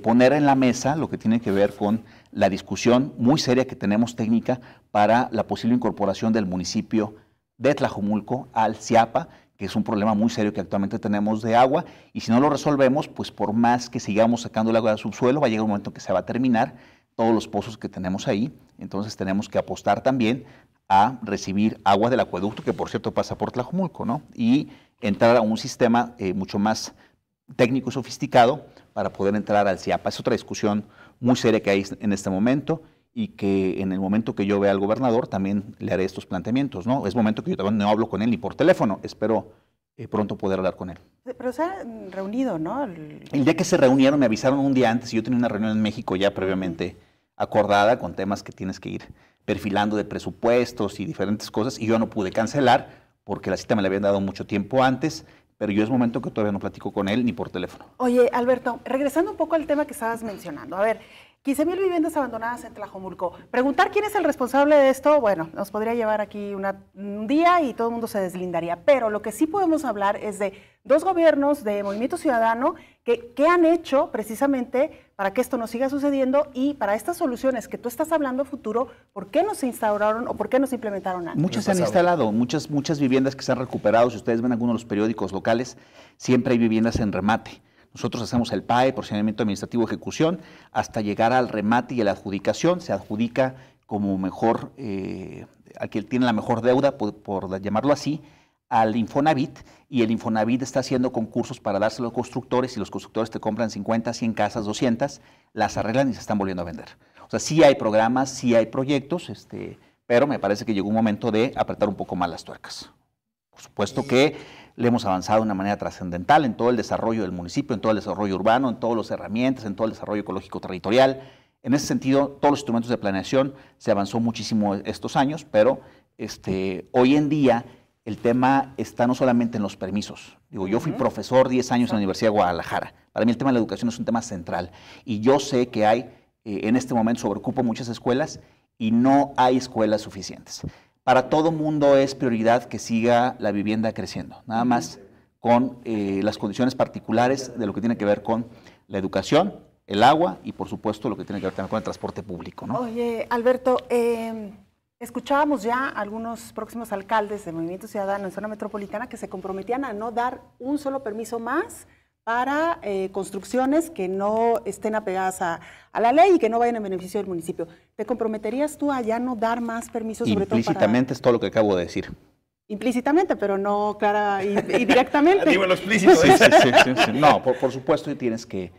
poner en la mesa lo que tiene que ver con la discusión muy seria que tenemos técnica para la posible incorporación del municipio de Tlajomulco al Ciapa, que es un problema muy serio que actualmente tenemos de agua, y si no lo resolvemos, pues por más que sigamos sacando el agua del subsuelo, va a llegar un momento que se va a terminar todos los pozos que tenemos ahí. Entonces tenemos que apostar también a recibir agua del acueducto, que por cierto pasa por Tlajomulco, ¿no? Y entrar a un sistema mucho más técnico y sofisticado para poder entrar al Ciapa. Es otra discusión muy seria que hay en este momento, y que en el momento que yo vea al gobernador también le haré estos planteamientos, ¿no? Es momento que yo también no hablo con él ni por teléfono, espero pronto poder hablar con él. Pero se han reunido, ¿no? El día que se reunieron me avisaron un día antes, y yo tenía una reunión en México ya previamente acordada con temas que tienes que ir perfilando de presupuestos y diferentes cosas, y yo no pude cancelar porque la cita me la habían dado mucho tiempo antes, pero yo es momento que todavía no platico con él ni por teléfono. Oye, Alberto, regresando un poco al tema que estabas mencionando, a ver, 15,000 viviendas abandonadas en Tlajomulco. Preguntar quién es el responsable de esto, bueno, nos podría llevar aquí un día y todo el mundo se deslindaría, pero lo que sí podemos hablar es de dos gobiernos de Movimiento Ciudadano que han hecho precisamente para que esto no siga sucediendo, y para estas soluciones que tú estás hablando futuro, ¿por qué no se instauraron o por qué no se implementaron antes? Muchas se han instalado, muchas viviendas que se han recuperado. Si ustedes ven algunos de los periódicos locales, siempre hay viviendas en remate. Nosotros hacemos el PAE, procedimiento administrativo de ejecución, hasta llegar al remate y a la adjudicación. Se adjudica como mejor, al que tiene la mejor deuda, por llamarlo así, al Infonavit, y el Infonavit está haciendo concursos para dárselo a los constructores, y los constructores te compran 50, 100 casas, 200, las arreglan y se están volviendo a vender. O sea, sí hay programas, sí hay proyectos, pero me parece que llegó un momento de apretar un poco más las tuercas. Por supuesto que le hemos avanzado de una manera trascendental en todo el desarrollo del municipio, en todo el desarrollo urbano, en todas las herramientas, en todo el desarrollo ecológico territorial. En ese sentido, todos los instrumentos de planeación se avanzó muchísimo estos años, pero hoy en día el tema está no solamente en los permisos. Digo, yo fui profesor 10 años en la Universidad de Guadalajara. Para mí el tema de la educación es un tema central, y yo sé que hay, en este momento sobreocupo muchas escuelas y no hay escuelas suficientes. Para todo mundo es prioridad que siga la vivienda creciendo, nada más con las condiciones particulares de lo que tiene que ver con la educación, el agua y, por supuesto, lo que tiene que ver también con el transporte público, ¿no? Oye, Alberto, escuchábamos ya algunos próximos alcaldes de Movimiento Ciudadano en zona metropolitana que se comprometían a no dar un solo permiso más para construcciones que no estén apegadas a la ley y que no vayan en beneficio del municipio. ¿Te comprometerías tú a ya no dar más permisos? Implícitamente es todo lo que acabo de decir. Implícitamente, pero no clara y directamente. Dímelo explícito. Sí. No, por supuesto tienes que...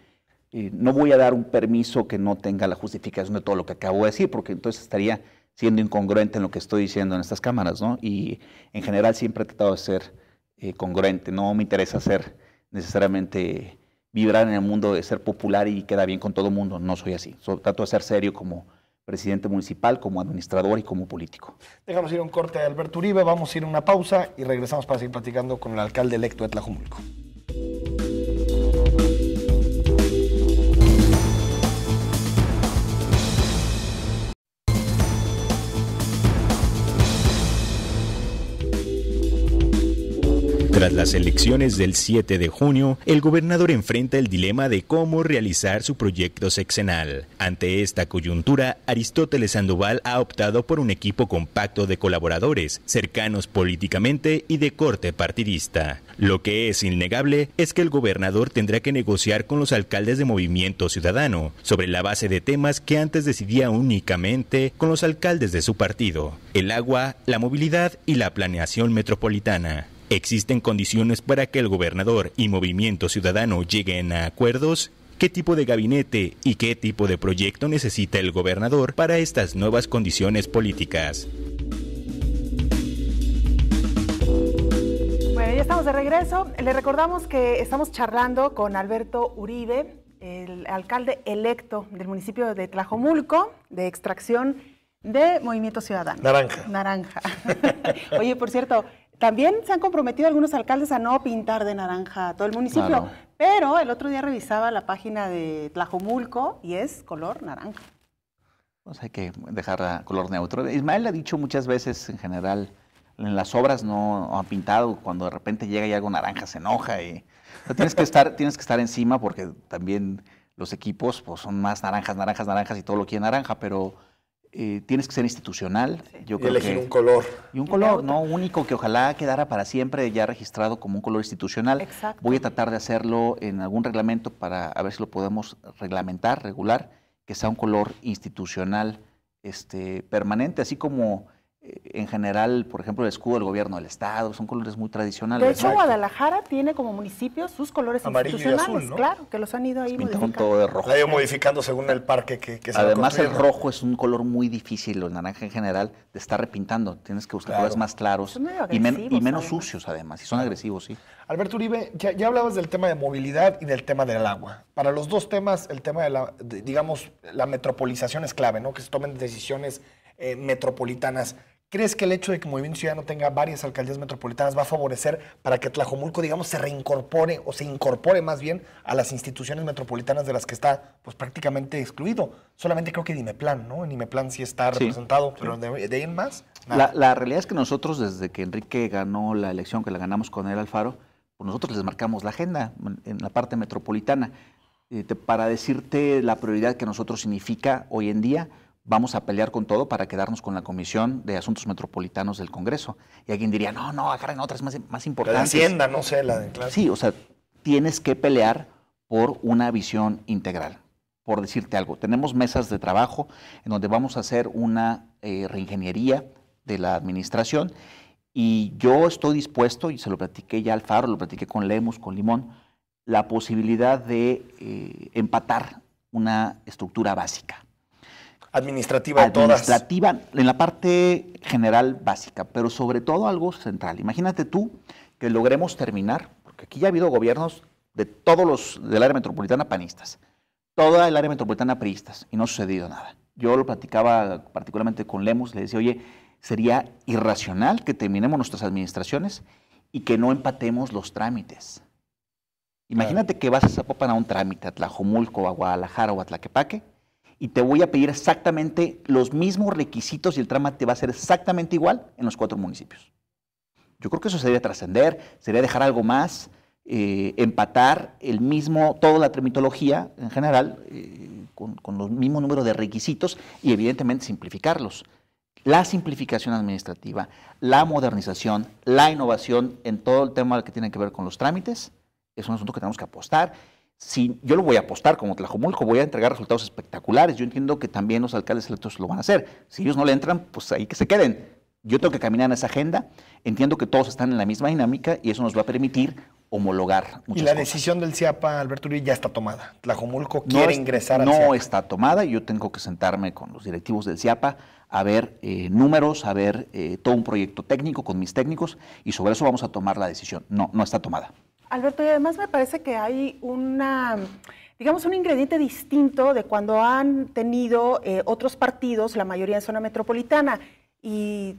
no voy a dar un permiso que no tenga la justificación de todo lo que acabo de decir, porque entonces estaría siendo incongruente en lo que estoy diciendo en estas cámaras, ¿no? Y en general siempre he tratado de ser congruente. No me interesa ser necesariamente vibrar en el mundo de ser popular y queda bien con todo el mundo. No soy así. Trato de ser serio como presidente municipal, como administrador y como político. Dejamos ir un corte de Alberto Uribe, vamos a ir a una pausa y regresamos para seguir platicando con el alcalde electo de Tlajomulco. Tras las elecciones del 7 de junio, el gobernador enfrenta el dilema de cómo realizar su proyecto sexenal. Ante esta coyuntura, Aristóteles Sandoval ha optado por un equipo compacto de colaboradores, cercanos políticamente y de corte partidista. Lo que es innegable es que el gobernador tendrá que negociar con los alcaldes de Movimiento Ciudadano sobre la base de temas que antes decidía únicamente con los alcaldes de su partido: el agua, la movilidad y la planeación metropolitana. ¿Existen condiciones para que el gobernador y Movimiento Ciudadano lleguen a acuerdos? ¿Qué tipo de gabinete y qué tipo de proyecto necesita el gobernador para estas nuevas condiciones políticas? Bueno, ya estamos de regreso. Le recordamos que estamos charlando con Alberto Uribe, el alcalde electo del municipio de Tlajomulco, de extracción de Movimiento Ciudadano. Naranja. Oye, por cierto, también se han comprometido algunos alcaldes a no pintar de naranja a todo el municipio, claro. Pero el otro día revisaba la página de Tlajomulco y es color naranja. Pues hay que dejar color neutro. Ismael ha dicho muchas veces, en general, en las obras no han pintado, cuando de repente llega y algo naranja se enoja. Y, o sea, tienes que estar encima, porque también los equipos pues, son más naranjas y todo lo quiere naranja, pero tienes que ser institucional. Sí. Yo Y creo elegir que, un color. y un color, ¿no? Único, que ojalá quedara para siempre ya registrado como un color institucional. Exacto. Voy a tratar de hacerlo en algún reglamento para a ver si lo podemos reglamentar, regular, que sea un color institucional permanente, así como en general, por ejemplo, el escudo del gobierno del estado, son colores muy tradicionales. De hecho, Guadalajara tiene como municipio sus colores Amarillo y institucionales, azul, ¿no? Claro, que los han ido ahí Pintaron modificando. todo de rojo. La ha ido modificando según el parque que se va Además, el construyendo. rojo es un color muy difícil, el naranja en general, de estar repintando. Tienes que buscar Claro. colores más claros Son medio y menos agresivos, sucios, además. Y son agresivos, sí. Alberto Uribe, ya hablabas del tema de movilidad y del tema del agua. Para los dos temas, el tema de digamos, la metropolización es clave, ¿no? Que se tomen decisiones metropolitanas. ¿Crees que el hecho de que Movimiento Ciudadano tenga varias alcaldías metropolitanas va a favorecer para que Tlajomulco, digamos, se reincorpore o se incorpore más bien a las instituciones metropolitanas de las que está pues prácticamente excluido? Solamente creo que Dimeplan, ¿no? En Dimeplan sí está representado, pero de ahí en más, nada. La realidad es que nosotros, desde que Enrique ganó la elección, que la ganamos con él, Alfaro, pues nosotros les marcamos la agenda en la parte metropolitana. Para decirte la prioridad que nosotros significa hoy en día, vamos a pelear con todo para quedarnos con la Comisión de Asuntos Metropolitanos del Congreso. Y alguien diría, no, agarren otras más La de importantes. Hacienda, no sé, la de... Claro. Sí, o sea, tienes que pelear por una visión integral. Por decirte algo, tenemos mesas de trabajo en donde vamos a hacer una reingeniería de la administración, y yo estoy dispuesto, y se lo platiqué ya al Alfaro, lo platiqué con Lemus, con Limón, la posibilidad de empatar una estructura básica. Administrativa de todas. Administrativa, en la parte general básica, pero sobre todo algo central. Imagínate tú que logremos terminar, porque aquí ya ha habido gobiernos de todos los del área metropolitana panistas, toda el área metropolitana priistas, y no ha sucedido nada. Yo lo platicaba particularmente con Lemus, le decía, oye, sería irracional que terminemos nuestras administraciones y que no empatemos los trámites. Imagínate que vas a Zapopan a un trámite, a Tlajomulco, a Guadalajara o a Tlaquepaque, y te voy a pedir exactamente los mismos requisitos y el trámite va a ser exactamente igual en los 4 municipios. Yo creo que eso sería trascender, sería dejar algo más, empatar toda la tramitología en general, con los mismos números de requisitos y evidentemente simplificarlos. La simplificación administrativa, la modernización, la innovación en todo el tema que tiene que ver con los trámites, es un asunto que tenemos que apostar. Si yo lo voy a apostar como Tlajomulco, voy a entregar resultados espectaculares. Yo entiendo que también los alcaldes electos lo van a hacer. Si ellos no le entran, pues ahí que se queden. Yo tengo que caminar en esa agenda. Entiendo que todos están en la misma dinámica y eso nos va a permitir homologar muchas Y la cosas. decisión del CIAPA, Alberto Uribe, ya está tomada. Tlajomulco quiere ingresar al No CIAPA. está tomada. Yo tengo que sentarme con los directivos del CIAPA a ver números, a ver todo un proyecto técnico con mis técnicos, y sobre eso vamos a tomar la decisión. No está tomada. Alberto, y además me parece que hay un ingrediente distinto de cuando han tenido otros partidos, la mayoría en zona metropolitana. Y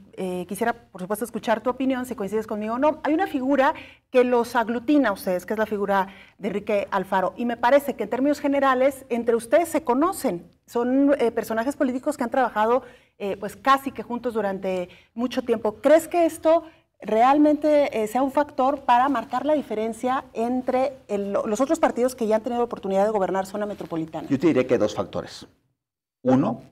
quisiera, por supuesto, escuchar tu opinión, si coincides conmigo o no. Hay una figura que los aglutina a ustedes, que es la figura de Enrique Alfaro. Y me parece que en términos generales, entre ustedes se conocen. Son personajes políticos que han trabajado pues casi que juntos durante mucho tiempo. ¿Crees que esto realmente sea un factor para marcar la diferencia entre los otros partidos que ya han tenido oportunidad de gobernar zona metropolitana? Yo te diría que hay 2 factores. Uno,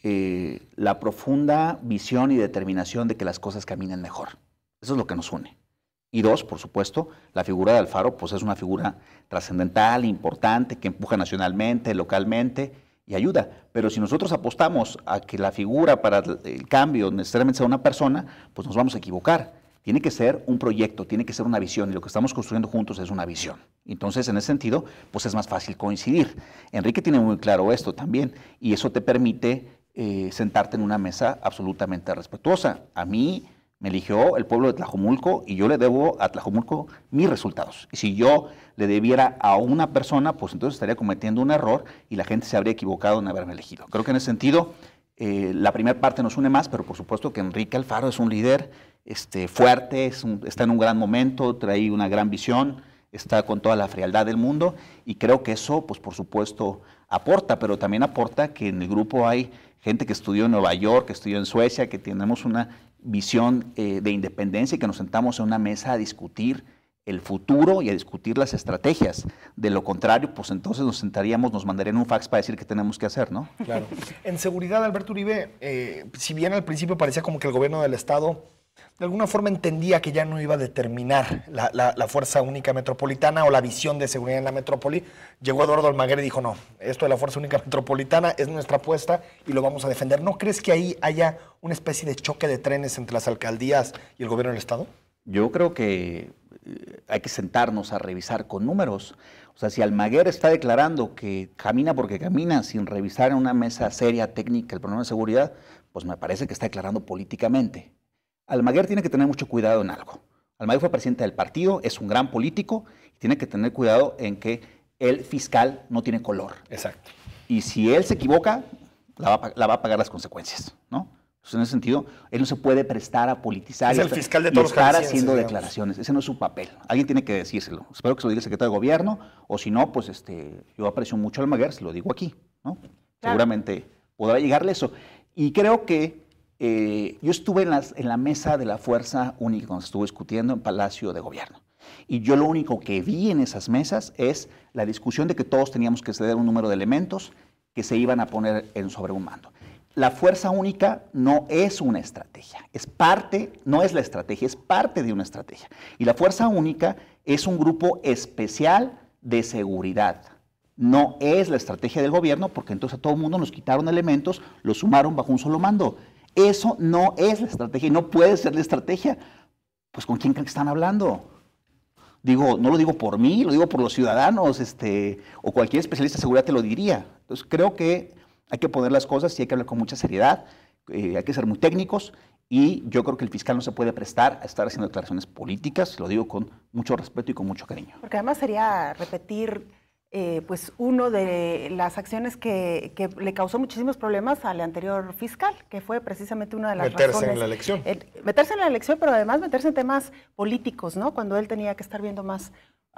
la profunda visión y determinación de que las cosas caminen mejor. Eso es lo que nos une. Y 2, por supuesto, la figura de Alfaro pues es una figura trascendental, importante, que empuja nacionalmente, localmente y ayuda. Pero si nosotros apostamos a que la figura para el cambio necesariamente sea una persona, pues nos vamos a equivocar. Tiene que ser un proyecto, tiene que ser una visión, y lo que estamos construyendo juntos es una visión. Entonces, en ese sentido, pues es más fácil coincidir. Enrique tiene muy claro esto también, y eso te permite sentarte en una mesa absolutamente respetuosa. A mí me eligió el pueblo de Tlajomulco y yo le debo a Tlajomulco mis resultados. Y si yo le debiera a una persona, pues entonces estaría cometiendo un error y la gente se habría equivocado en haberme elegido. Creo que en ese sentido la primera parte nos une más, pero por supuesto que Enrique Alfaro es un líder fuerte, está en un gran momento, trae una gran visión, está con toda la frialdad del mundo, y creo que eso, pues por supuesto, aporta, pero también aporta que en el grupo hay gente que estudió en Nueva York, que estudió en Suecia, que tenemos una visión de independencia y que nos sentamos en una mesa a discutir el futuro y a discutir las estrategias. De lo contrario, pues entonces nos sentaríamos, nos mandarían un fax para decir qué tenemos que hacer, ¿no? Claro. En seguridad, Alberto Uribe, si bien al principio parecía como que el gobierno del Estado de alguna forma entendía que ya no iba a determinar la Fuerza Única Metropolitana o la visión de seguridad en la metrópoli, llegó Eduardo Almaguer y dijo, no, esto de la Fuerza Única Metropolitana es nuestra apuesta y lo vamos a defender. ¿No crees que ahí haya una especie de choque de trenes entre las alcaldías y el gobierno del Estado? Yo creo que hay que sentarnos a revisar con números. O sea, si Almaguer está declarando que camina porque camina sin revisar en una mesa seria técnica el problema de seguridad, pues me parece que está declarando políticamente. Almaguer tiene que tener mucho cuidado en algo. Almaguer fue presidente del partido, es un gran político y tiene que tener cuidado en que el fiscal no tiene color. Exacto. Y si él se equivoca, la va a pagar las consecuencias, ¿no? Entonces, en ese sentido, él no se puede prestar a politizar es el fiscal de todos los estar haciendo declaraciones. Ese no es su papel. Alguien tiene que decírselo. Espero que se lo diga el secretario de Gobierno, o si no, pues yo aprecio mucho a Almaguer, se lo digo aquí, ¿no? Claro. Seguramente podrá llegarle eso. Y creo que yo estuve en la mesa de la Fuerza Única cuando se estuvo discutiendo en Palacio de Gobierno. Y yo lo único que vi en esas mesas es la discusión de que todos teníamos que ceder un número de elementos que se iban a poner sobre un mando. La Fuerza Única no es una estrategia, no es la estrategia, es parte de una estrategia. Y la Fuerza Única es un grupo especial de seguridad. No es la estrategia del gobierno, porque entonces a todo el mundo nos quitaron elementos, los sumaron bajo un solo mando. Eso no es la estrategia y no puede ser la estrategia. Pues ¿con quién creen que están hablando? Digo, no lo digo por mí, lo digo por los ciudadanos, o cualquier especialista de seguridad te lo diría. Entonces creo que hay que poner las cosas y hay que hablar con mucha seriedad, hay que ser muy técnicos y yo creo que el fiscal no se puede prestar a estar haciendo declaraciones políticas, lo digo con mucho respeto y con mucho cariño. Porque además sería repetir pues uno de las acciones que le causó muchísimos problemas al anterior fiscal, que fue precisamente una de las razones. Meterse en la elección. Meterse en la elección, pero además meterse en temas políticos, ¿no? Cuando él tenía que estar viendo más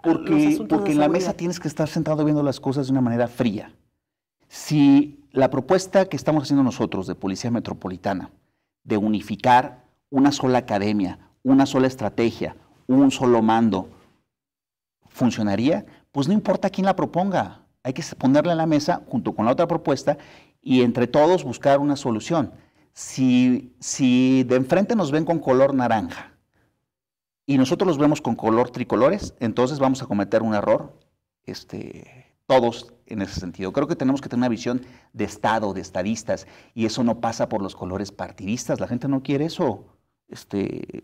los asuntos porque en la mesa tienes que estar sentado viendo las cosas de una manera fría. Si la propuesta que estamos haciendo nosotros de Policía Metropolitana, de unificar una sola academia, una sola estrategia, un solo mando, funcionaría, pues no importa quién la proponga, hay que ponerla en la mesa junto con la otra propuesta y entre todos buscar una solución. Si de enfrente nos ven con color naranja y nosotros los vemos con color tricolores, entonces vamos a cometer un error, todos en ese sentido. Creo que tenemos que tener una visión de Estado, de estadistas, y eso no pasa por los colores partidistas, la gente no quiere eso.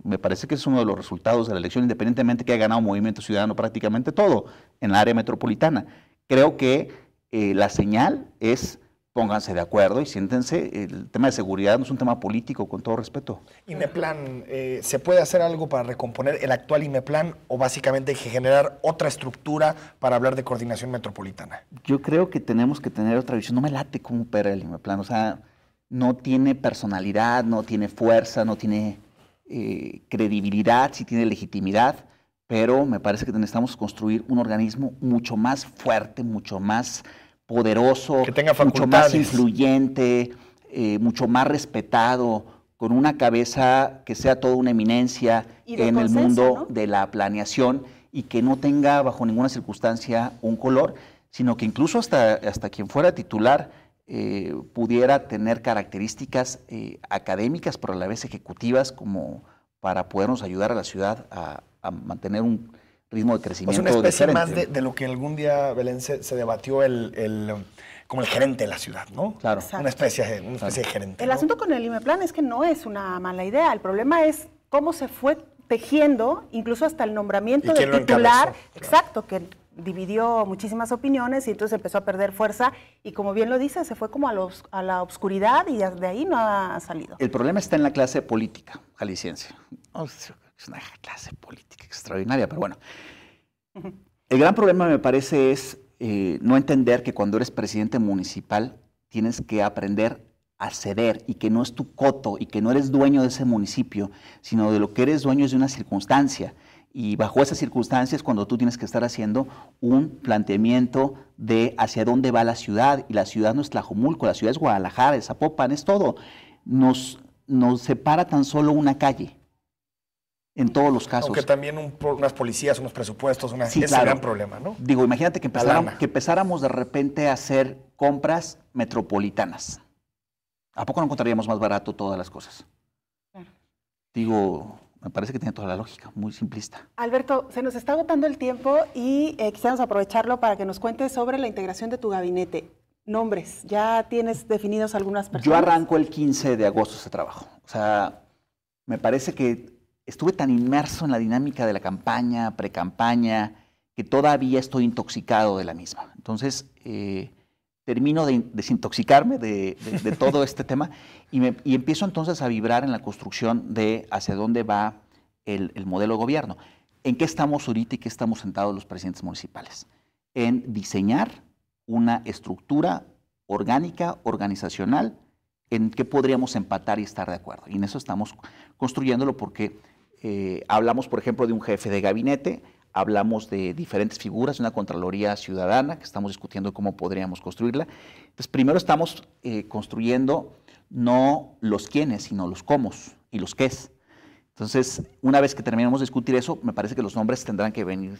Me parece que es uno de los resultados de la elección, independientemente que haya ganado Movimiento Ciudadano prácticamente todo en la área metropolitana. Creo que la señal es pónganse de acuerdo y siéntense. El tema de seguridad no es un tema político, con todo respeto. IMEPLAN, ¿se puede hacer algo para recomponer el actual IMEPLAN o básicamente hay que generar otra estructura para hablar de coordinación metropolitana? Yo creo que tenemos que tener otra visión. No me late cómo opera el IMEPLAN, o sea, no tiene personalidad, no tiene fuerza, no tiene credibilidad, sí tiene legitimidad, pero me parece que necesitamos construir un organismo mucho más fuerte, mucho más poderoso, que tenga mucho más influyente, mucho más respetado, con una cabeza que sea toda una eminencia en el mundo, ¿no?, de la planeación y que no tenga bajo ninguna circunstancia un color, sino que incluso hasta quien fuera titular pudiera tener características académicas, pero a la vez ejecutivas, como para podernos ayudar a la ciudad a mantener un ritmo de crecimiento diferente. Pues una especie diferente. más de lo que algún día, Belén, se debatió como el gerente de la ciudad, ¿no? Claro. Una especie de gerente. El asunto con el IMEPLAN es que no es una mala idea. El problema es cómo se fue tejiendo, incluso hasta el nombramiento del titular. Exacto, que dividió muchísimas opiniones y entonces empezó a perder fuerza y, como bien lo dice, se fue como a la oscuridad y de ahí no ha salido. El problema está en la clase política jalisciense. Es una clase política extraordinaria, pero bueno. El gran problema, me parece, es no entender que cuando eres presidente municipal tienes que aprender a ceder y que no es tu coto y que no eres dueño de ese municipio, sino de lo que eres dueño es de una circunstancia. Y bajo esas circunstancias, cuando tú tienes que estar haciendo un planteamiento de hacia dónde va la ciudad, y la ciudad no es Tlajomulco, la ciudad es Guadalajara, es Zapopan, es todo. Nos separa tan solo una calle. En todos los casos. Aunque también unas policías, unos presupuestos, sí, es un gran problema, ¿no? Digo, imagínate que empezáramos de repente a hacer compras metropolitanas. ¿A poco no encontraríamos más barato todas las cosas? Claro. Digo, me parece que tiene toda la lógica, muy simplista. Alberto, se nos está agotando el tiempo y quisiéramos aprovecharlo para que nos cuentes sobre la integración de tu gabinete. Nombres, ¿ya tienes definidos algunas personas? Yo arranco el 15 de agosto ese trabajo. O sea, me parece que estuve tan inmerso en la dinámica de la campaña, pre-campaña, que todavía estoy intoxicado de la misma. Entonces, termino de desintoxicarme de todo este tema y empiezo entonces a vibrar en la construcción de hacia dónde va el modelo de gobierno. ¿En qué estamos ahorita y qué estamos sentados los presidentes municipales? En diseñar una estructura orgánica, organizacional, en qué podríamos empatar y estar de acuerdo. Y en eso estamos construyéndolo porque hablamos, por ejemplo, de un jefe de gabinete, hablamos de diferentes figuras, una Contraloría Ciudadana, que estamos discutiendo cómo podríamos construirla. Entonces, primero estamos construyendo no los quiénes, sino los cómo y los qués. Entonces, una vez que terminemos de discutir eso, me parece que los nombres tendrán que venir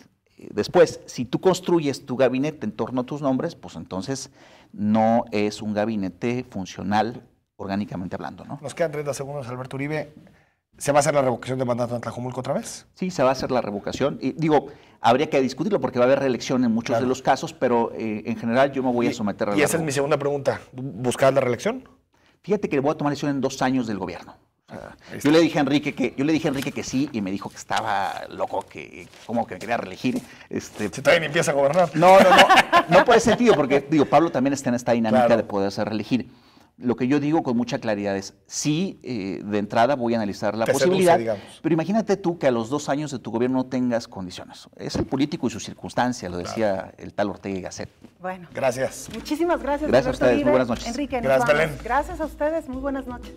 después. Si tú construyes tu gabinete en torno a tus nombres, pues entonces no es un gabinete funcional orgánicamente hablando, ¿no? Nos quedan 30 segundos, Alberto Uribe. ¿Se va a hacer la revocación de mandato en Tlajomulco otra vez? Sí, se va a hacer la revocación. Y digo, habría que discutirlo porque va a haber reelección en muchos de los casos, pero en general yo me voy a someter a la Y esa es mi segunda pregunta. ¿Buscar la reelección? Fíjate que voy a tomar decisión en 2 años del gobierno. O sea, yo le dije a Enrique que sí y me dijo que estaba loco, que como que me quería reelegir. Si todavía ni empieza a gobernar. No por ese sentido, porque digo, Pablo también está en esta dinámica de poderse reelegir. Lo que yo digo con mucha claridad es, sí, de entrada voy a analizar la posibilidad, pero imagínate tú que a los 2 años de tu gobierno no tengas condiciones. Es el político y su circunstancia, lo decía el tal Ortega y Gasset. Bueno. Gracias. Muchísimas gracias. Gracias a ustedes, muy buenas noches. Enrique, gracias, Belén. Gracias a ustedes, muy buenas noches.